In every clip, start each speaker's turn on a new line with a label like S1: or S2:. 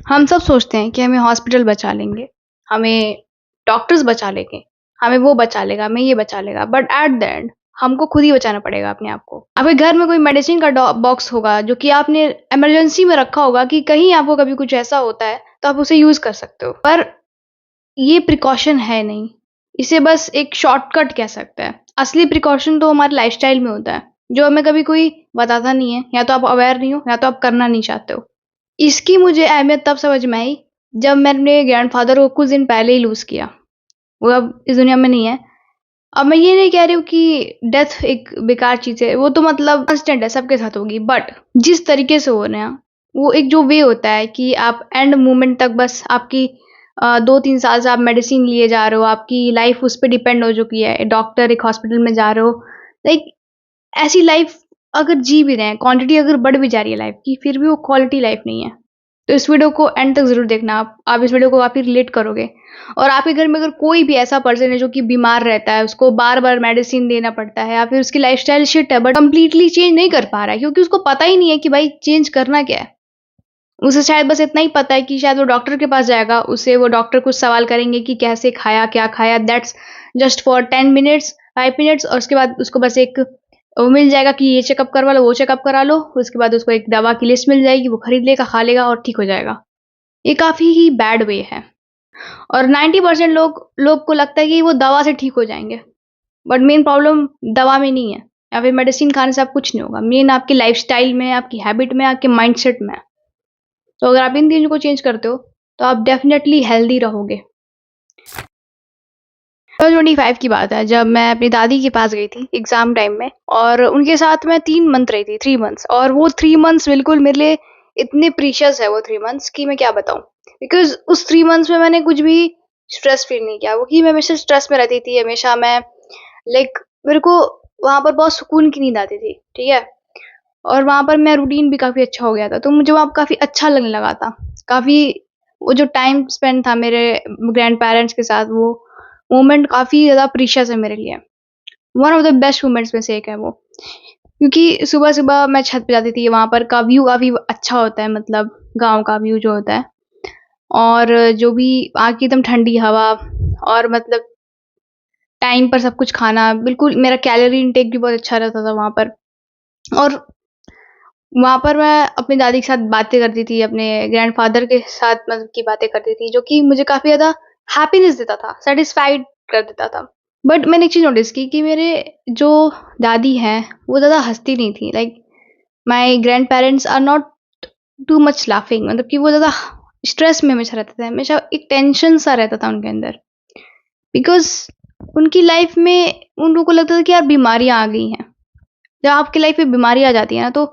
S1: हम सब सोचते हैं कि हमें हॉस्पिटल बचा लेंगे, हमें डॉक्टर्स बचा लेंगे, हमें वो बचा लेगा, हमें ये बचा लेगा, बट एट द एंड हमको खुद ही बचाना पड़ेगा अपने आप को। आपके घर में कोई मेडिसिन का बॉक्स होगा जो कि आपने इमरजेंसी में रखा होगा कि कहीं आपको कभी कुछ ऐसा होता है तो आप उसे यूज कर सकते हो, पर ये प्रिकॉशन है नहीं। इसे बस एक शॉर्टकट कह सकते हैं। असली प्रिकॉशन तो हमारे लाइफस्टाइल में होता है, जो हमें कभी कोई बताता नहीं है। या तो आप अवेयर नहीं हो या तो आप करना नहीं चाहते हो। इसकी मुझे अहमियत तब समझ में आई जब मैंने अपने ग्रैंडफ़ादर को कुछ दिन पहले ही लूज़ किया। वो अब इस दुनिया में नहीं है। अब मैं ये नहीं कह रही हूँ कि डेथ एक बेकार चीज़ है, वो तो मतलब कांस्टेंट है, सबके साथ होगी। बट जिस तरीके से हो रहे हैं, वो एक जो वे होता है कि आप एंड मोमेंट तक बस आपकी 2-3 साल से आप मेडिसिन लिए जा रहे हो, आपकी लाइफ़ उस पे डिपेंड हो चुकी है। डॉक्टर एक हॉस्पिटल में जा रहे हो, लाइक ऐसी लाइफ़ अगर जी भी रहे हैं, क्वांटिटी अगर बढ़ भी जा रही है लाइफ़ की, फिर भी वो क्वालिटी लाइफ़ नहीं है। तो इस वीडियो को एंड तक ज़रूर देखना आप इस वीडियो को काफ़ी रिलेट करोगे। और आपके घर में अगर कोई भी ऐसा पर्सन है जो कि बीमार रहता है, उसको बार-बार मेडिसिन देना पड़ता है या फिर उसकी लाइफ़स्टाइल शिट है बट कंप्लीटली चेंज नहीं कर पा रहा है क्योंकि उसको पता ही नहीं है कि भाई चेंज करना क्या है। उसे शायद बस इतना ही पता है कि शायद वो डॉक्टर के पास जाएगा, उससे वो डॉक्टर कुछ सवाल करेंगे कि कैसे खाया, क्या खाया, that's just for 10 minutes, 5 minutes और उसके बाद उसको बस एक वो मिल जाएगा कि ये चेकअप करवा लो, वो चेकअप करा लो। उसके बाद उसको एक दवा की लिस्ट मिल जाएगी, वो खरीद लेगा, खा लेगा और ठीक हो जाएगा। ये काफ़ी ही बैड वे है और 90% लोग को लगता है कि वो दवा से ठीक हो जाएँगे। बट मेन प्रॉब्लम दवा में नहीं है या फिर मेडिसिन खाने से आप कुछ नहीं होगा। मेन आपकी लाइफ़स्टाइल में, आपकी हैबिट में, आपके माइंडसेट में है। तो अगर आप इन चीज़ों को चेंज करते हो, तो आप डेफ़िनेटली हेल्दी रहोगे। 25 की बात है जब मैं अपनी दादी के पास गई थी एग्ज़ाम टाइम में और उनके साथ मैं 3 मंथ रही थी, 3 मंथ्स और वो 3 मंथ्स बिल्कुल मेरे लिए इतने प्रीशियस है वो 3 मंथ्स कि मैं क्या बताऊँ। बिकॉज़ उस 3 मंथ्स में मैंने कुछ भी स्ट्रेस फ़ील नहीं किया क्योंकि मैं हमेशा स्ट्रेस में रहती थी, हमेशा मैं लाइक मेरे को वहाँ पर बहुत सुकून की नींद आती थी, ठीक है? और वहाँ पर मेरा रूटीन भी काफ़ी अच्छा हो गया था, तो मुझे वहाँ काफ़ी अच्छा लगने लगा था। काफ़ी वो जो टाइम स्पेंड था मेरे ग्रैंड-पेरेंट्स के साथ, वो मोमेंट काफ़ी ज़्यादा प्रीशियस है मेरे लिए। One of the best moments में से एक है वो। क्योंकि सुबह-सुबह मैं छत पे जाती थी, वहाँ पर का व्यू काफ़ी अच्छा होता है मतलब गाँव का व्यू जो होता है और जो भी वहाँ की एकदम ठंडी हवा और मतलब टाइम पर सब कुछ खाना, बिल्कुल मेरा कैलोरी इंटेक भी बहुत अच्छा रहता था वहाँ पर और वहाँ पर मैं अपनी दादी के साथ बातें करती थी, अपने ग्रैंडफ़ादर के साथ मतलब की बातें करती थी, जो कि मुझे काफ़ी ज़्यादा हैप्पीनेस देता था, सैटिस्फाइड कर देता था। बट मैंने एक चीज़ नोटिस की कि मेरे जो दादी हैं, वो ज़्यादा हँसती नहीं थी। Like my grandparents are not too much laughing मतलब कि वो ज़्यादा स्ट्रेस में हमेशा रहते थे, हमेशा एक टेंशन सा रहता था उनके अंदर। बिकॉज़ उनकी लाइफ़ में उन लोगों को लगता था कि यार बीमारियाँ आ गई हैं। जब आपकी लाइफ में बीमारी आ जाती है ना तो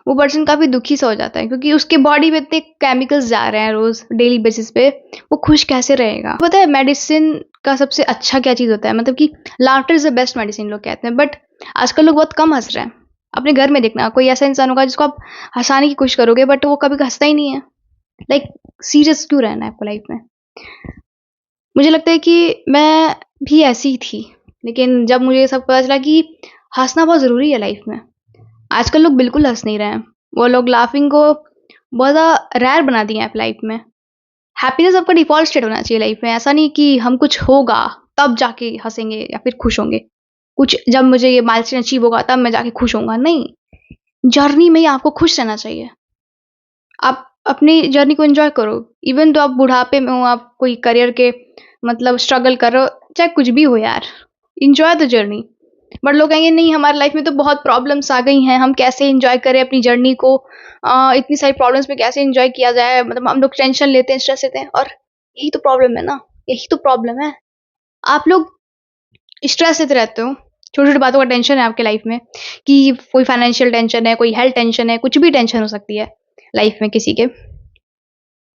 S1: वो पर्सन काफ़ी दुखी सा हो जाता है क्योंकि उसके बॉडी में इतने केमिकल्स जा रहे हैं रोज़ डेली बेसिस पे, वो खुश कैसे रहेगा? पता है मेडिसिन का सबसे अच्छा क्या चीज़ होता है मतलब कि laughter is the best medicine लोग कहते हैं बट आजकल लोग बहुत कम हँस रहे हैं। अपने घर में देखना कोई ऐसा इंसान होगा जिसको आप हँसाने की कोशिश करोगे बट वो कभी हँसता ही नहीं है। लाइक सीरियस क्यों रहना है आपको लाइफ में? मुझे लगता है कि मैं भी ऐसी ही थी, लेकिन जब मुझे ये सब पता चला कि हँसना बहुत ज़रूरी है लाइफ में। आजकल लोग बिल्कुल हँस नहीं रहे हैं। वो लोग लाफिंग को बहुत ज़्यादा रेयर बना दिए हैं आप लाइफ में। हैप्पीनेस आपका डिफ़ॉल्ट स्टेट होना चाहिए लाइफ में। ऐसा नहीं कि हम कुछ होगा तब जाके हँसेंगे या फिर खुश होंगे। कुछ जब मुझे ये माइलस्टोन अचीव होगा तब मैं जाके खुश होऊँगा, नहीं। जर्नी में ही आपको खुश रहना चाहिए। आप अपनी जर्नी को एन्जॉय करो। इवन तो आप बुढ़ापे में हो, आप कोई करियर के मतलब स्ट्रगल कर रहे हो, चाहे कुछ भी हो यार, एन्जॉय द जर्नी। बट लोग कहेंगे नहीं हमारी लाइफ में तो बहुत प्रॉब्लम्स आ गई हैं, हम कैसे एन्जॉय करें अपनी जर्नी को इतनी सारी प्रॉब्लम्स में कैसे एन्जॉय किया जाए? मतलब हम लोग टेंशन लेते हैं, स्ट्रेस लेते हैं और यही तो प्रॉब्लम है ना, यही तो प्रॉब्लम है। आप लोग स्ट्रेस लेते रहते हो, छोटी-छोटी बातों का टेंशन है आपके लाइफ में कि कोई फाइनेंशियल टेंशन है, कोई हेल्थ टेंशन है, कुछ भी टेंशन हो सकती है लाइफ में किसी के।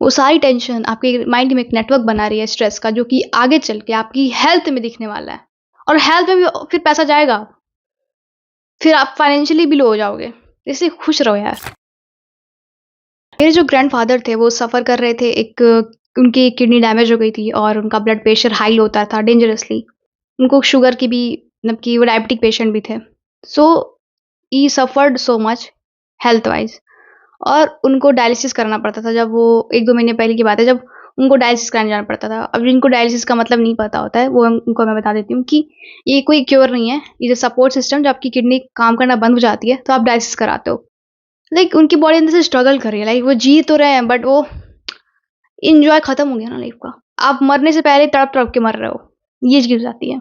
S1: वो सारी टेंशन आपके माइंड में एक नेटवर्क बना रही है स्ट्रेस का जो कि आगे चल के आपकी हेल्थ में दिखने वाला है और हेल्थ में भी फिर पैसा जाएगा। फिर आप फाइनेंशियली भी लो हो जाओगे। इससे खुश रहो यार। मेरे जो ग्रैंडफ़ादर थे वो सफ़र कर रहे थे उनकी किडनी डैमेज हो गई थी और उनका ब्लड प्रेशर हाई होता था डेंजरसली। उनको शुगर की भी मतलब कि वो डायबिटिक पेशेंट भी थे। So he suffered so much health wise और उनको डायलिसिस कराना पड़ता था। जब वो 1-2 महीने पहले की बात है, जब उनको डायलिसिस कराने जाना पड़ता था। अब जिनको डायलिसिस का मतलब नहीं पता होता है, वो उनको मैं बता देती हूँ कि ये कोई क्योर नहीं है। ये जो सपोर्ट सिस्टम, जब आपकी किडनी काम करना बंद हो जाती है, तो आप डायलिसिस कराते हो। लाइक उनकी बॉडी अंदर से स्ट्रगल कर रही है, लाइक वो जी तो रहे हैं, बट वो एन्जॉय खत्म हो गया ना लाइफ का। आप मरने से पहले तड़प-तड़प के मर रहे हो, ये चीज़ हो जाती है।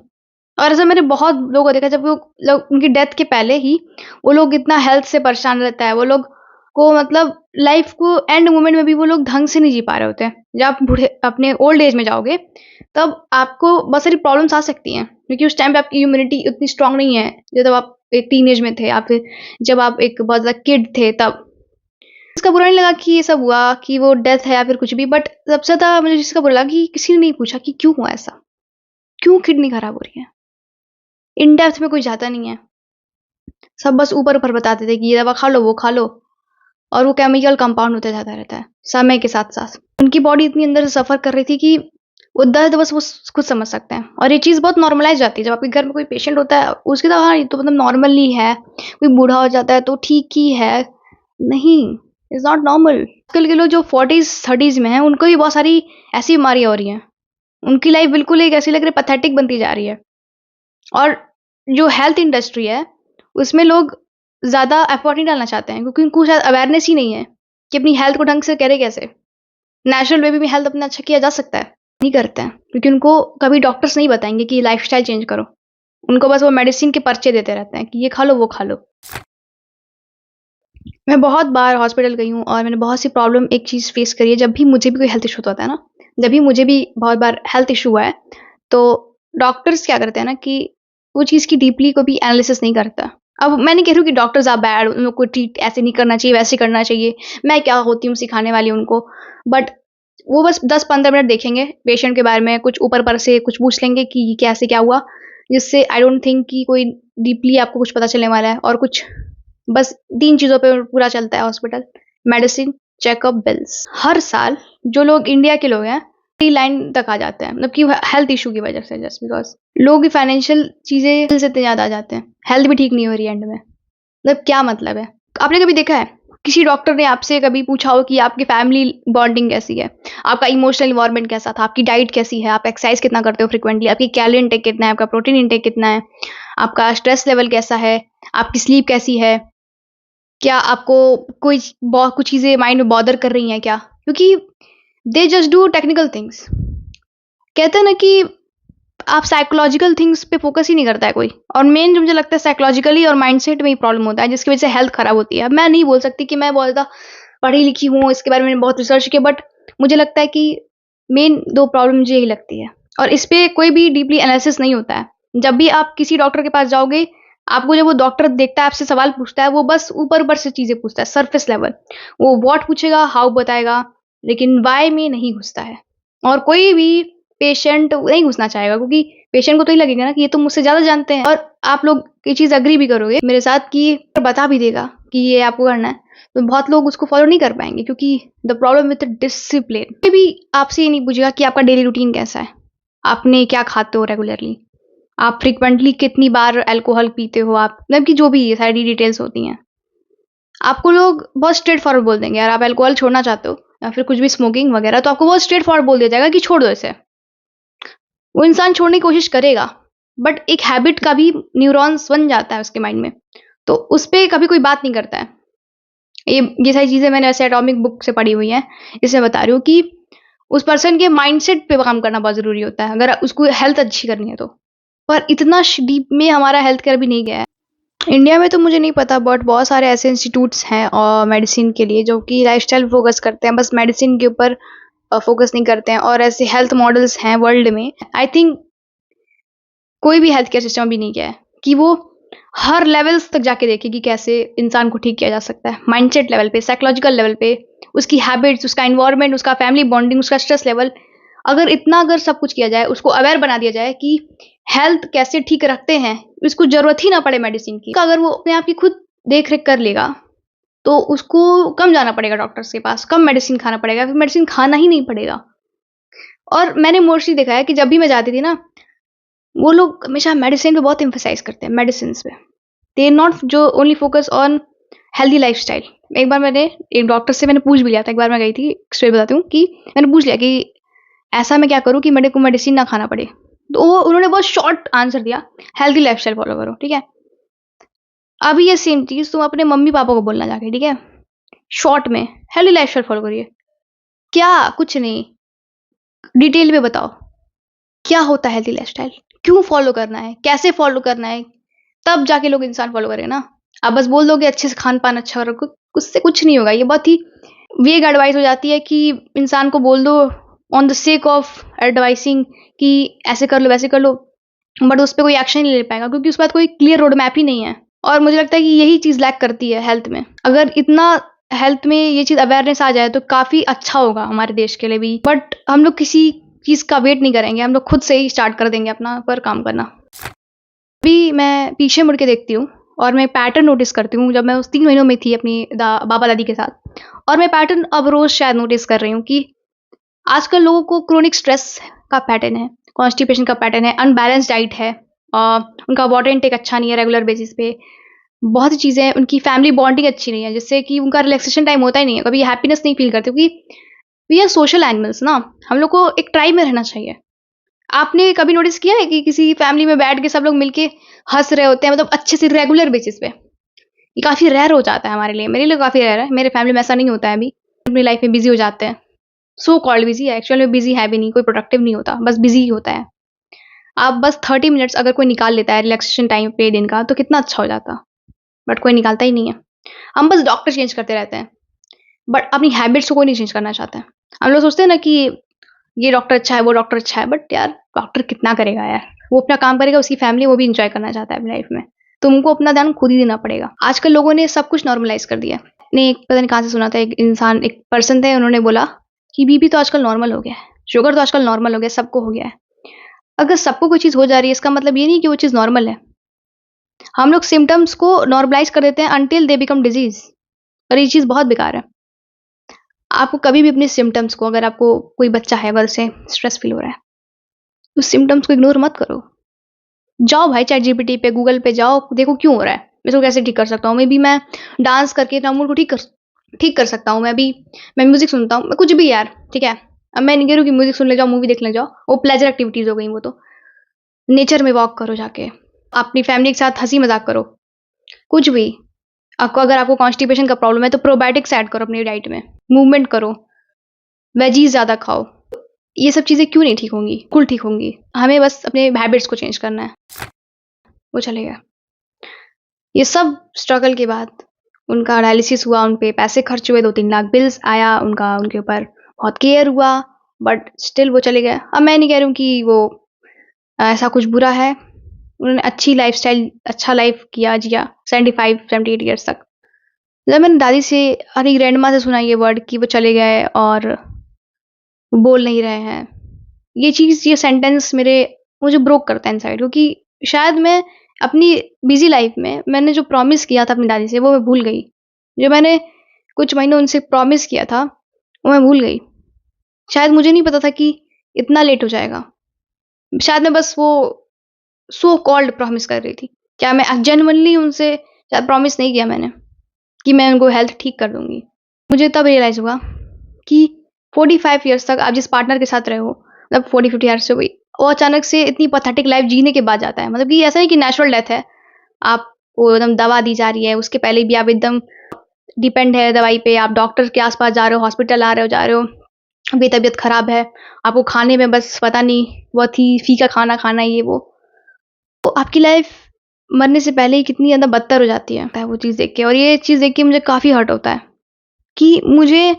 S1: और ऐसा मैंने बहुत लोगों को देखा, जब वो लोग उनकी डेथ के पहले ही वो लोग इतना हेल्थ से परेशान रहता है, वो लोग को मतलब लाइफ को एंड मोमेंट में भी वो लोग ढंग से नहीं जी पा रहे होते हैं। जब आप बूढ़े अपने ओल्ड एज में जाओगे, तब आपको बहुत सारी प्रॉब्लम्स आ सकती हैं, क्योंकि उस टाइम पे आपकी इम्यूनिटी उतनी स्ट्रांग नहीं है, जब आप एक टीनेज में थे या फिर जब आप एक बहुत ज़्यादा किड थे तब। इसका बुरा नहीं लगा कि ये सब हुआ, कि वो डेथ है या फिर कुछ भी, बट सबसे ज़्यादा मुझे इसका बुरा लगा कि किसी ने नहीं पूछा कि क्यों हुआ ऐसा? क्यों किडनी खराब हो रही है? इन डेप्थ में कोई जाता नहीं है। सब बस ऊपर-ऊपर बताते थे कि ये दवा खा लो, वो खा लो, और वो केमिकल कंपाउंड होता जाता रहता है, समय के साथ-साथ। उनकी बॉडी इतनी अंदर से सफ़र कर रही थी कि वो दर्द बस वो खुद समझ सकते हैं, और ये चीज़ बहुत नॉर्मलाइज़ जाती है। जब आपके घर में कोई पेशेंट होता है, उसकी तो हाँ, ये तो मतलब नॉर्मल ही है, कोई बूढ़ा हो जाता है तो ठीक ही है। नहीं, इट्स नॉट नॉर्मल। आजकल के लोग जो 40s 30s में हैं, उनको भी बहुत सारी ऐसी बीमारियाँ हो रही हैं। उनकी लाइफ़ बिल्कुल एक ऐसी लग रही है, पैथेटिक बनती जा रही है। और जो हेल्थ इंडस्ट्री है, उसमें लोग ज़्यादा एफर्ट नहीं डालना चाहते हैं, क्योंकि उनको शायद अवेयरनेस ही नहीं है कि अपनी हेल्थ को ढंग से करें कैसे। नेचुरल वे में भी हेल्थ अपना अच्छा किया जा सकता है, नहीं करते हैं, क्योंकि उनको कभी डॉक्टर्स नहीं बताएँगे कि लाइफ़स्टाइल चेंज करो। उनको बस वो मेडिसिन के पर्चे देते रहते हैं कि ये खा लो, वो खा लो। मैं बहुत बार हॉस्पिटल गई हूँ और मैंने बहुत सी प्रॉब्लम एक चीज़ फेस करी है, जब भी मुझे भी कोई हेल्थ इश्यू होता है ना, जब भी मुझे भी बहुत बार हेल्थ इश्यू हुआ है, तो डॉक्टर्स क्या करते हैं ना कि वो चीज़ की डीपली कभी एनालिसिस नहीं करता। अब मैं नहीं कह रही हूँ कि डॉक्टर्स आर बैड, उन लोग को ट्रीट ऐसे नहीं करना चाहिए, वैसे करना चाहिए। मैं क्या होती हूँ सिखाने वाली उनको, बट वो बस 10-15 मिनट देखेंगे पेशेंट के बारे में, कुछ ऊपर-ऊपर से कुछ पूछ लेंगे कि कैसे क्या हुआ, जिससे आई डोंट थिंक कि कोई डीपली आपको कुछ पता चलने वाला है। और कुछ बस 3 चीज़ों पे पूरा चलता है हॉस्पिटल, मेडिसिन, चेकअप, बिल्स। हर साल जो लोग इंडिया के लोग हैं, फ्री लाइन तक आ जाते हैं, मतलब कि हेल्थ इश्यू की वजह से, जस्ट बिकॉज़ लोगों की फाइनेंशियल चीज़ें से इतने ज़्यादा आ जाते हैं, हेल्थ भी ठीक नहीं हो रही है एंड में। मतलब क्या मतलब है? आपने कभी देखा है, किसी डॉक्टर ने आपसे कभी पूछा हो कि आपकी फैमिली बॉन्डिंग कैसी है? आपका इमोशनल एनवायरनमेंट कैसा था? आपकी डाइट कैसी है? आप एक्सरसाइज़ कितना करते हो फ्रीक्वेंटली? आपकी कैलोरी इनटेक कितना है? आपका प्रोटीन इनटेक कितना है? आपका स्ट्रेस लेवल कैसा है? आपकी स्लीप कैसी है? क्या आपको कोई कुछ चीज़ें माइंड में बॉदर कर रही हैं क्या? क्योंकि they just do technical things. कहते हैं ना कि आप साइकोलॉजिकल थिंग्स पे फोकस ही नहीं करता है कोई, और मेन जो मुझे लगता है साइकोलॉजिकली और माइंडसेट में ही प्रॉब्लम होता है, जिसकी वजह से हेल्थ खराब होती है। अब मैं नहीं बोल सकती कि मैं बहुत ज़्यादा पढ़ी लिखी हूँ, इसके बारे में मैंने बहुत रिसर्च किया, बट मुझे लगता है कि मेन 2 प्रॉब्लम मुझे यही लगती है, और इस पे कोई भी डीपली एनालिसिस नहीं होता है। जब भी आप किसी डॉक्टर के पास जाओगे, आपको जब वो डॉक्टर देखता है, आपसे सवाल पूछता है, वो बस ऊपर-ऊपर से चीज़ें पूछता है, सरफेस लेवल। वो व्हाट पूछेगा, हाउ बताएगा, लेकिन व्हाय में नहीं घुसता है। और कोई भी पेशेंट नहीं घुसना चाहेगा, क्योंकि पेशेंट को तो ये लगेगा ना कि ये तो मुझसे ज़्यादा जानते हैं, और आप लोग ये चीज़ एग्री भी करोगे मेरे साथ कि बता भी देगा कि ये आपको करना है, तो बहुत लोग उसको फॉलो नहीं कर पाएँगे, क्योंकि द प्रॉब्लम विद डिसिप्लिन। कोई भी आपसे ये नहीं पूछेगा कि आपका डेली रूटीन कैसा है? आपने क्या खाते हो रेगुलरली? आप फ्रीक्वेंटली कितनी बार अल्कोहल पीते हो आप? मतलब कि जो भी ये सारी डिटेल्स होती हैं। आपको लोग बहुत स्ट्रेट फॉरवर्ड बोल देंगे, अगर आप अल्कोहल छोड़ना चाहते हो या फिर कुछ भी स्मोकिंग वगैरह, तो आपको बहुत स्ट्रेट फॉरवर्ड बोल दिया जाएगा कि छोड़ दो इसे। वो इंसान छोड़ने की कोशिश करेगा, बट एक हैबिट का भी न्यूरॉन्स बन जाता है उसके माइंड में, तो उस पे कभी कोई बात नहीं करता है। ये सारी चीज़ें मैंने ऐसे एटॉमिक बुक से पढ़ी हुई हैं, इसलिए बता रही हूँ कि उस पर्सन के माइंडसेट पे काम करना बहुत ज़रूरी होता है, अगर उसको हेल्थ अच्छी करनी है तो। पर इतना डीप में हमारा हेल्थ केयर भी नहीं गया है। इंडिया में तो मुझे नहीं पता, बट बहुत सारे ऐसे इंस्टीट्यूट्स हैं और मेडिसिन के लिए, जो कि लाइफस्टाइल फोकस करते हैं, बस मेडिसिन के ऊपर फोकस नहीं करते हैं, और ऐसे हेल्थ मॉडल्स हैं वर्ल्ड में। आई थिंक कोई भी हेल्थ केयर सिस्टम भी नहीं किया है कि वो हर लेवल्स तक जाके देखे कि कैसे इंसान को ठीक किया जा सकता है, माइंडसेट लेवल पे, साइकोलॉजिकल लेवल पे, उसकी हैबिट्स, उसका एनवायरनमेंट, उसका फैमिली बॉन्डिंग, उसका स्ट्रेस लेवल। अगर सब कुछ किया जाए, उसको अवेयर बना दिया जाए कि हेल्थ कैसे ठीक रखते हैं, उसको ज़रूरत ही ना पड़े मेडिसिन की। अगर वो अपने आप की खुद देख-रेख कर लेगा, तो उसको कम जाना पड़ेगा डॉक्टर्स के पास, कम मेडिसिन खाना पड़ेगा, फिर मेडिसिन खाना ही नहीं पड़ेगा। और मैंने मोस्टली देखा है कि जब भी मैं जाती थी ना, वो लोग हमेशा मेडिसिन पे बहुत एम्फसाइज़ करते हैं, मेडिसिन्स पे। दे नॉट जो only focus on healthy lifestyle. एक बार मैंने एक डॉक्टर से मैंने पूछ भी लिया था, एक बार मैं गई थी, स्टोरी बताती हूँ कि मैंने पूछ लिया कि ऐसा मैं क्या करूँ कि मेरे को मेडिसिन ना खाना पड़े? तो उन्होंने बहुत शॉर्ट आंसर दिया, हेल्दी लाइफ़स्टाइल फ़ॉलो करो, ठीक है? अभी ये सेम चीज़ तुम अपने मम्मी-पापा को बोलना जाके, ठीक है? शॉर्ट में हेल्दी लाइफ़स्टाइल फ़ॉलो करिए। क्या? कुछ नहीं, डिटेल में बताओ, क्या होता है हेल्दी लाइफ़स्टाइल? क्यों फ़ॉलो करना है? कैसे फ़ॉलो करना है? तब जाके लोग इंसान फ़ॉलो करेंगे ना। आप बस बोल दोगे अच्छे से खान-पान अच्छा रखो, उससे कुछ नहीं होगा। ये बहुत ही वेग एडवाइस हो जाती है कि इंसान को बोल दो on the sake of advising कि ऐसे कर लो, वैसे कर लो, बट उस पे कोई एक्शन नहीं ले पाएगा क्योंकि उसके बाद कोई क्लियर रोड मैप ही नहीं है। और मुझे लगता है कि यही चीज़ लैक करती है हेल्थ में। अगर इतना हेल्थ में ये चीज़ अवेयरनेस आ जाए तो काफ़ी अच्छा होगा हमारे देश के लिए भी। बट हम लोग किसी चीज़ का वेट नहीं करेंगे, हम लोग खुद से ही स्टार्ट कर देंगे अपना पर काम करना। अभी मैं पीछे मुड़ के देखती हूँ और मैं पैटर्न नोटिस करती हूँ जब मैं उस 3 महीनों में थी अपनी बाबा-दादी के साथ, और मैं पैटर्न अब रोज़ शायद नोटिस कर रही हूँ कि आजकल लोगों को क्रोनिक स्ट्रेस का पैटर्न है, कॉन्स्टिपेशन का पैटर्न है, अनबैलेंस्ड डाइट है, उनका वाटर इनटेक अच्छा नहीं है रेगुलर बेसिस पे। बहुत सी चीज़ें हैं, उनकी फैमिली बॉन्डिंग अच्छी नहीं है, जिससे कि उनका रिलैक्सेशन टाइम होता ही नहीं है, कभी हैप्पीनेस नहीं फ़ील करते क्योंकि वी आर सोशल एनिमल्स ना, हम लोग को एक ट्राइब में रहना चाहिए। आपने कभी नोटिस किया है कि किसी फैमिली में बैठ के सब लोग मिलके हँस रहे होते हैं, मतलब अच्छे से रेगुलर बेसिस पे? ये काफ़ी रेयर हो जाता है हमारे लिए, मेरे लिए काफ़ी रेयर है, मेरे फैमिली में ऐसा नहीं होता है अभी। अपनी लाइफ़ में बिज़ी हो जाते हैं, सो कॉल्ड बिज़ी है, एक्चुअल में बिज़ी है भी नहीं, कोई प्रोडक्टिव नहीं होता, बस बिज़ी ही होता है। आप बस 30 मिनट्स अगर कोई निकाल लेता है रिलैक्सेशन टाइम पे दिन का, तो कितना अच्छा हो जाता, बट कोई निकालता ही नहीं है। हम बस डॉक्टर चेंज करते रहते हैं, बट अपनी हैबिट्स को कोई नहीं चेंज करना चाहता है। हम लोग सोचते हैं ना कि ये डॉक्टर अच्छा है, वो डॉक्टर अच्छा है, बट यार डॉक्टर कितना करेगा यार? वो अपना काम करेगा, उसकी फैमिली वो भी एन्जॉय करना चाहता है अपनी लाइफ में। तुमको अपना ध्यान खुद ही देना पड़ेगा। आजकल लोगों ने सब कुछ नॉर्मलाइज़ कर दिया है। ने एक पता नहीं कहाँ से सुना था, एक पर्सन थे, उन्होंने बोला कि बीपी तो आजकल नॉर्मल हो गया है, शुगर तो आजकल नॉर्मल हो गया है, सबको हो गया है। अगर सबको कोई चीज़ हो जा रही है, इसका मतलब ये नहीं कि वो चीज़ नॉर्मल है। हम लोग सिम्पटम्स को नॉर्मलाइज़ कर देते हैं अंटिल दे बिकम डिज़ीज़, और ये चीज़ बहुत बेकार है। आपको कभी भी अपने सिम्पटम्स को, अगर आपको कोई बच्चा है वर्ष से स्ट्रेस फ़ील हो रहा है, उस सिम्पटम्स को इग्नोर मत करो। जाओ भाई चैट जीपीटी पे, गूगल पे जाओ, देखो क्यों हो रहा है, मैं इसको कैसे ठीक कर सकता हूँ। मे बी मैं डांस करके अपना मूड को ठीक कर सकता हूँ। मैं म्यूज़िक सुनता हूँ, मैं कुछ भी यार, ठीक है? अब मैं नहीं कह रही हूँ कि म्यूज़िक सुनने जाओ, मूवी देखने जाओ, वो प्लेज़र एक्टिविटीज़ हो गई वो तो। नेचर में वॉक करो जाके, अपनी फैमिली के साथ हँसी-मज़ाक करो, कुछ भी। अगर आपको कॉन्स्टिपेशन का प्रॉब्लम है तो प्रोबायोटिक्स ऐड करो अपनी डाइट में, मूवमेंट करो, वेजीज़ ज़्यादा खाओ। ये सब चीज़ें क्यों नहीं ठीक होंगी? बिल्कुल ठीक होंगी। हमें बस अपने हैबिट्स को चेंज करना है, वो चलेगा। ये सब स्ट्रगल के बाद उनका डायलिसिस हुआ, उन पे पैसे खर्च हुए, 2-3 लाख बिल्स आया, उनके ऊपर बहुत केयर हुआ, बट स्टिल वो चले गए। अब मैं नहीं कह रही हूँ कि वो ऐसा कुछ बुरा है। उन्होंने अच्छी लाइफ़स्टाइल, अच्छा लाइफ़ जिया 75-78 ईयर्स तक। जब मैंने दादी से, अरे ग्रैंडमा से सुना ये वर्ड कि वो चले गए और बोल नहीं रहे हैं। ये सेंटेंस मुझे ब्रोक करता है इनसाइड, क्योंकि शायद मैं अपनी बिज़ी लाइफ़ में मैंने जो प्रॉमिस किया था अपनी दादी से वो मैं भूल गई। जो मैंने कुछ महीने उनसे प्रॉमिस किया था, वो मैं भूल गई। शायद मुझे नहीं पता था कि इतना लेट हो जाएगा। शायद मैं बस वो सो कॉल्ड प्रॉमिस कर रही थी। क्या मैं जेन्युइनली उनसे शायद प्रॉमिस नहीं किया मैंने कि मैं उनको हेल्थ ठीक कर दूँगी। मुझे तब रियलाइज़ हुआ कि 45 इयर्स तक आप जिस पार्टनर के साथ रहे हो, मतलब 40-50 इयर्स हो गई, वो अचानक से इतनी पैथेटिक लाइफ़ जीने के बाद जाता है। मतलब कि ऐसा नहीं कि नेचुरल डेथ है, आपको एकदम दवा दी जा रही है, उसके पहले भी आप एकदम डिपेंड है दवाई पे, आप डॉक्टर के आस-पास जा रहे हो, हॉस्पिटल आ रहे हो, जा रहे हो, आपकी तबीयत ख़राब है, आपको खाने में बस पता नहीं बहुत ही फीका खाना खाना है, ये वो। तो आपकी लाइफ़ मरने से पहले ही कितनी ज़्यादा बदतर हो जाती है वो चीज़ देख के, और ये चीज़ देख के मुझे काफ़ी हर्ट होता है कि मुझे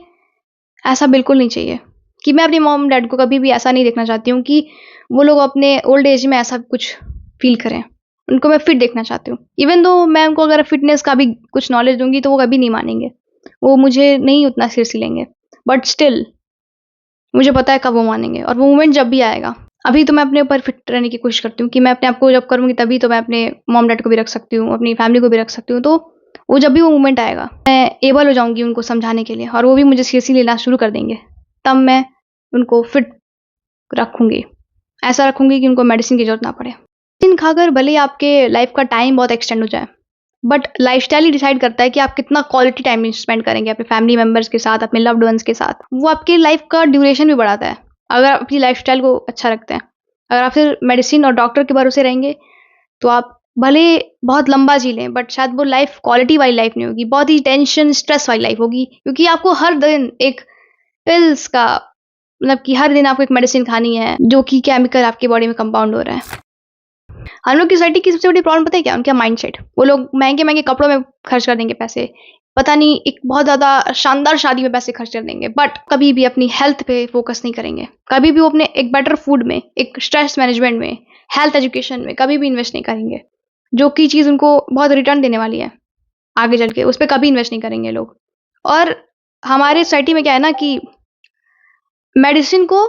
S1: ऐसा बिल्कुल नहीं चाहिए, कि मैं अपनी मॉम-डैड को कभी भी ऐसा नहीं देखना चाहती हूँ कि वो लोग अपने ओल्ड एज में ऐसा कुछ फ़ील करें। उनको मैं फिट देखना चाहती हूँ। इवन दो मैं उनको अगर फ़िटनेस का भी कुछ नॉलेज दूँगी तो वो कभी नहीं मानेंगे। वो मुझे नहीं उतना सीरियसली लेंगे। बट स्टिल मुझे पता है कब वो मानेंगे, और वो मोमेंट जब भी आएगा। अभी तो मैं अपने ऊपर फिट रहने की कोशिश करती हूँ कि मैं अपने आप को जब करूँगी तभी तो मैं अपने मॉम-डैड को भी रख सकती हूँ, अपनी फैमिली को भी रख सकती हूँ। तो वो जब भी वो मोमेंट आएगा, मैं एबल हो जाऊँगी उनको समझाने के लिए, और वो भी मुझे सीरियसली लेना शुरू कर देंगे। तब मैं उनको फिट रखूँगी। ऐसा रखूँगी कि उनको मेडिसिन की ज़रूरत ना पड़े। मेडिसिन खाकर भले ही आपके लाइफ़ का टाइम बहुत एक्सटेंड हो जाए, बट लाइफस्टाइल ही डिसाइड करता है कि आप कितना क्वालिटी टाइम स्पेंड करेंगे अपने फैमिली मेंबर्स के साथ, अपने लव्ड वंस के साथ। वो आपकी लाइफ का ड्यूरेशन भी बढ़ाता है, अगर आप अपनी लाइफस्टाइल को अच्छा रखते हैं। अगर आप फिर मेडिसिन और डॉक्टर के भरोसे रहेंगे, तो आप भले बहुत लंबा जी लें, बट शायद वो लाइफ क्वालिटी वाली लाइफ नहीं होगी, बहुत ही टेंशन, स्ट्रेस वाली लाइफ होगी, क्योंकि आपको हर दिन एक पिल्स का मतलब कि हर दिन आपको एक मेडिसिन खानी है, जो कि केमिकल आपकी बॉडी में कंपाउंड हो रहा है। हम लोग की सोसाइटी की सबसे बड़ी प्रॉब्लम पता है क्या? उनका माइंडसेट। वो लोग महँगे-महँगे कपड़ों में खर्च कर देंगे पैसे। पता नहीं एक बहुत ज़्यादा शानदार शादी में पैसे खर्च कर देंगे, बट कभी भी अपनी हेल्थ पे फ़ोकस नहीं करेंगे। कभी भी वो अपने एक बेटर फूड में, एक स्ट्रेस मैनेजमेंट में, हेल्थ एजुकेशन में कभी भी इन्वेस्ट नहीं करेंगे, जो कि चीज़ उनको बहुत रिटर्न देने वाली है, आगे चल के। उस पे कभी इन्वेस्ट नहीं करेंगे लोग। और हमारे सोसाइटी में क्या है ना कि मेडिसिन को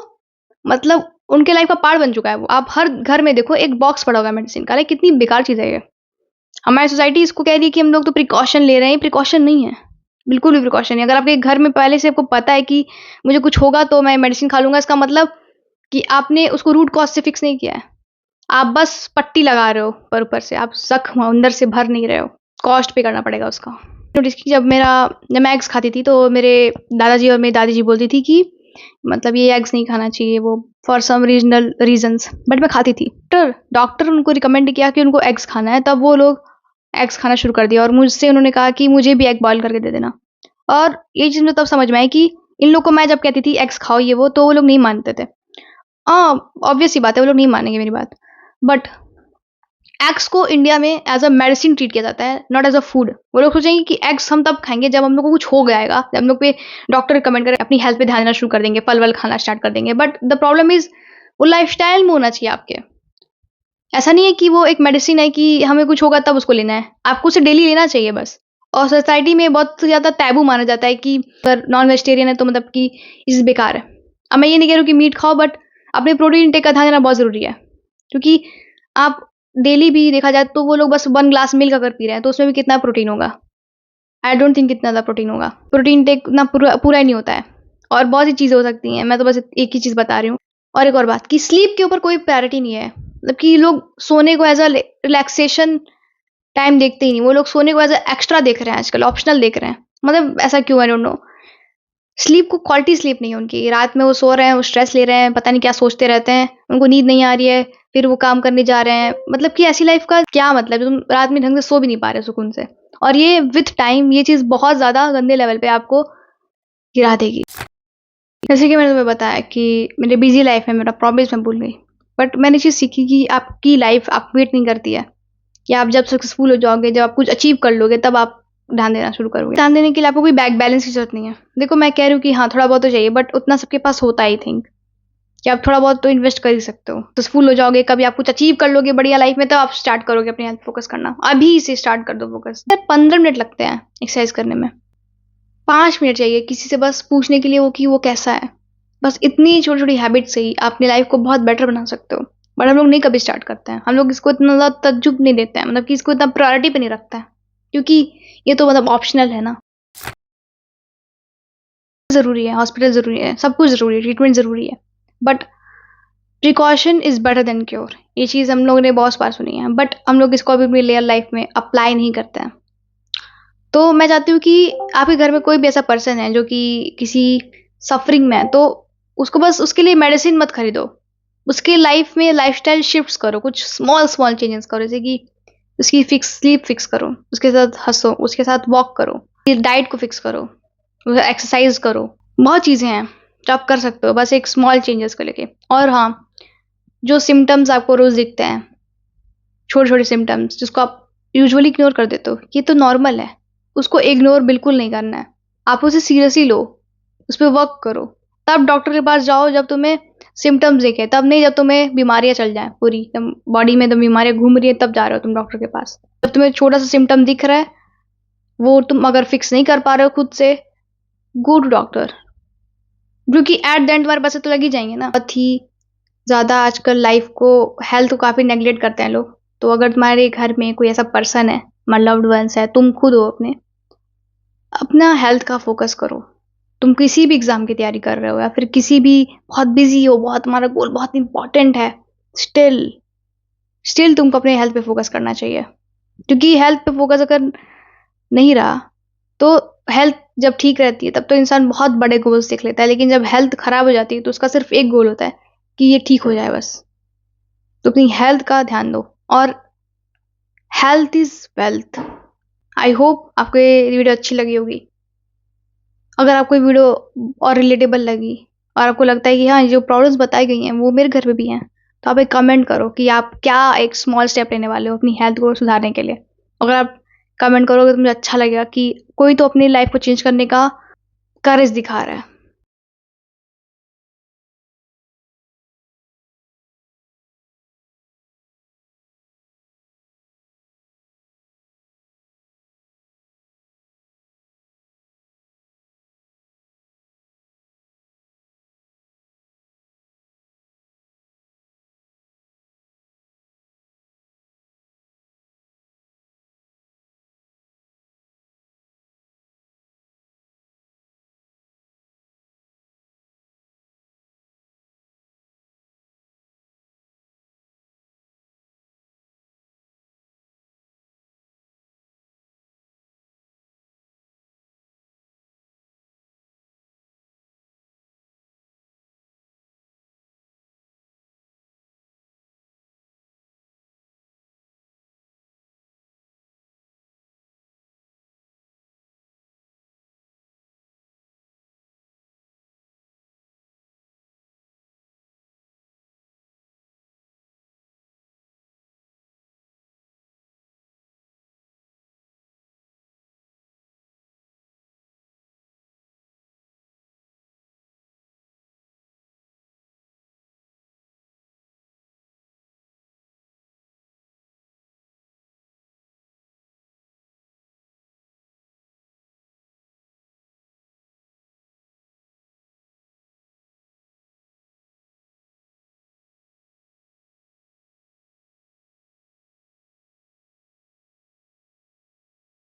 S1: मतलब उनके लाइफ का पार्ट बन चुका है वो। आप हर घर में देखो एक बॉक्स पड़ा होगा मेडिसिन का। लाइक कितनी बेकार चीज़ है ये। हमारी सोसाइटी इसको कह रही है कि हम लोग तो प्रिकॉशन ले रहे हैं, प्रिकॉशन नहीं है। बिल्कुल भी प्रिकॉशन नहीं। अगर आपके घर में पहले से आपको पता है कि मुझे कुछ होगा तो मैं मेडिसिन खा लूँगा, इसका मतलब कि आपने उसको रूट कॉज़ से फिक्स नहीं किया है। आप बस पट्टी लगा रहे हो ऊपर-ऊपर से, आप ज़ख्म अंदर से भर नहीं रहे हो। कॉस्ट पे करना पड़ेगा उसका। नोटिस की जब मैं एग्स खाती थी तो मेरे दादाजी और मेरी दादी जी बोलती थी कि मतलब ये एग्स नहीं खाना चाहिए, वो for some regional reasons, but मैं खाती थी। डॉक्टर उनको रिकमेंड किया कि उनको एग्स खाना है, तब वो लोग एग्स खाना शुरू कर दिया और मुझसे उन्होंने कहा कि मुझे भी एग बॉयल करके दे देना। और ये चीज़ मुझे तब समझ में आई कि इन लोग को मैं जब कहती थी एग्स खाओ ये वो, तो वो लोग नहीं मानते थे। ऑब्वियस सी बात है, वो लोग नहीं मानेंगे मेरी बात। बट एग्स को इंडिया में एज़ अ मेडिसिन ट्रीट किया जाता है, नॉट एज़ अ फूड। वो लोग सोचेंगे कि एग्स हम तब खाएँगे जब हम लोग को कुछ हो जाएगा, जब हम लोग पे डॉक्टर रिकमेंड करे, अपनी हेल्थ पे ध्यान देना शुरू कर देंगे, फल-वल खाना स्टार्ट कर देंगे। बट द प्रॉब्लम इज़ वो लाइफ़स्टाइल में होना चाहिए आपके। ऐसा नहीं है कि वो एक मेडिसिन है कि हमें कुछ होगा तब उसको लेना है। आपको उसे डेली लेना चाहिए बस। और सोसाइटी में बहुत ज़्यादा टैबू माना जाता है कि अगर नॉन वेजिटेरियन है तो मतलब कि इज़ बेकार है। अब मैं ये नहीं कह रही हूँ कि मीट खाओ, बट अपने प्रोटीन इनटेक का ध्यान देना बहुत ज़रूरी है। क्योंकि आप डेली भी देखा जाए तो वो लोग बस 1 ग्लास मिल्क अगर पी रहे हैं तो उसमें भी कितना प्रोटीन होगा? आई डोंट थिंक इतना ज़्यादा प्रोटीन होगा। प्रोटीन इनटेक उतना पूरा ही नहीं होता है। और बहुत सी चीज़ें हो सकती हैं। मैं तो बस एक ही चीज़ बता रही हूँ। और एक और बात कि स्लीप के ऊपर कोई प्रायोरिटी नहीं है। मतलब कि लोग सोने को एज़ अ रिलैक्सेशन टाइम देखते ही नहीं। वो लोग सोने को एज़ अ एक्स्ट्रा देख रहे हैं आजकल, ऑप्शनल देख रहे हैं। मतलब ऐसा क्यों? I don't know. स्लीप को क्वालिटी स्लीप नहीं है उनकी। रात में वो सो रहे हैं, वो स्ट्रेस ले रहे हैं, पता नहीं क्या सोचते रहते हैं, उनको नींद नहीं आ रही है, फिर वो काम करने जा रहे हैं। मतलब कि ऐसी लाइफ़ का क्या मतलब? तुम रात में ढंग से सो भी नहीं पा रहे सुकून से। और ये विथ टाइम ये चीज़ बहुत ज़्यादा गंदे लेवल पे आपको गिरा देगी। जैसे कि मैंने तुम्हें बताया कि मेरी बिज़ी लाइफ़ है, मेरा प्रॉमिस मैं भूल गई। बट मैंने चीज़ सीखी कि आपकी लाइफ़ आपको वेट नहीं करती है, कि आप जब सक्सेसफुल हो जाओगे, जब आप कुछ अचीव कर लोगे, तब आप ध्यान देना शुरू करोगे। ध्यान देने के लिए आपको कोई बैक बैलेंस की ज़रूरत नहीं है। देखो मैं कह रही हूँ कि हाँ, थोड़ा बहुत तो चाहिए, बट उतना सबके पास होता है आई थिंक, कि आप थोड़ा बहुत तो इन्वेस्ट कर ही सकते हो। सक्सेसफुल हो जाओगे, कभी आप कुछ अचीव कर लोगे बढ़िया लाइफ़ में, तब आप स्टार्ट करोगे अपनी हेल्थ फोकस करना। अभी से स्टार्ट कर दो फोकस। यार 15 मिनट लगते हैं एक्सरसाइज करने में। 5 मिनट चाहिए किसी से बस पूछने के लिए वो कि वो कैसा है। बस इतनी छोटी-छोटी हैबिट से ही आप अपनी लाइफ़ को बहुत बेटर बना सकते हो। बट हम लोग नहीं कभी स्टार्ट करते हैं। हम लोग इसको इतना ज़्यादा तवज्जुह नहीं देते हैं, मतलब कि इसको इतना प्रायोरिटी पे नहीं रखते हैं। क्योंकि ये तो मतलब ऑप्शनल है ना। ज़रूरी है, हॉस्पिटल ज़रूरी है, सब कुछ ज़रूरी है, ट्रीटमेंट ज़रूरी है। But precaution is better than cure. ये चीज़ हम लोगों ने बहुत बार सुनी है, बट हम लोग इसको अभी अपनी रियल लाइफ़ में अप्लाई नहीं करते हैं। तो मैं चाहती हूँ कि आपके घर में कोई भी ऐसा पर्सन है जो कि किसी सफ़रिंग में है, तो उसको बस उसके लिए मेडिसिन मत खरीदो। उसके लाइफ़ में लाइफ़स्टाइल शिफ्ट्स करो, कुछ स्मॉल चेंजेस करो, जैसे कि उसकी स्लीप फिक्स करो, उसके साथ हँसो, उसके साथ वॉक करो, डाइट को फिक्स करो, एक्सरसाइज़ करो। बहुत चीज़ें हैं जो आप कर सकते हो बस एक स्मॉल चेंजेस को लेके। और हाँ, जो सिम्पटम्स आपको रोज़ दिखते हैं, छोटे-छोटे सिम्पटम्स जिसको आप यूजुअली इग्नोर कर देते हो, ये तो नॉर्मल है। उसको इग्नोर बिल्कुल नहीं करना है। आप उसे सीरियसली लो, उस पे वर्क करो। तब डॉक्टर के पास जाओ जब तुम्हें सिम्पटम्स दिखें, तब नहीं जब तुम्हें बीमारियाँ चल जाएँ पूरी, एकदम बॉडी में एकदम बीमारियाँ घूम रही हैं, तब जा रहे हो तुम डॉक्टर के पास। जब तुम्हें छोटा-सा सिम्पटम दिख रहा है, वो तुम अगर फिक्स नहीं कर पा रहे हो खुद से, गो टू डॉक्टर। क्योंकि एट द एंड तुम्हारे पैसे तो लग ही जाएँगे ना। बहुत ही ज़्यादा आजकल लाइफ़ को, हेल्थ को काफ़ी नेग्लेक्ट करते हैं लोग। तो अगर तुम्हारे घर में कोई ऐसा पर्सन है, तुम्हारा लव्ड वन्स है, तुम खुद हो अपना हेल्थ का फ़ोकस करो। तुम किसी भी एग्ज़ाम की तैयारी कर रहे हो या फिर किसी भी बहुत बिज़ी हो, बहुत तुम्हारा गोल बहुत इम्पोर्टेंट है, स्टिल तुमको अपने हेल्थ पे फ़ोकस करना चाहिए। क्योंकि हेल्थ पे फोकस अगर नहीं रहा तो हेल्थ जब ठीक रहती है तब तो इंसान बहुत बड़े गोल्स देख लेता है, लेकिन जब हेल्थ खराब हो जाती है तो उसका सिर्फ एक गोल होता है कि ये ठीक हो जाए बस। तो अपनी हेल्थ का ध्यान दो, और health is wealth. I hope आपको ये वीडियो अच्छी लगी होगी। अगर आपको ये वीडियो और रिलेटेबल लगी और आपको लगता है कि हाँ, जो प्रॉब्लम्स बताई गई हैं वो मेरे घर पे भी हैं, तो आप एक कमेंट करो कि आप क्या एक स्मॉल स्टेप लेने वाले हो अपनी हेल्थ को सुधारने के लिए। अगर आप कमेंट करोगे तो मुझे अच्छा लगेगा कि कोई तो अपनी लाइफ को चेंज करने का करेज दिखा रहा है।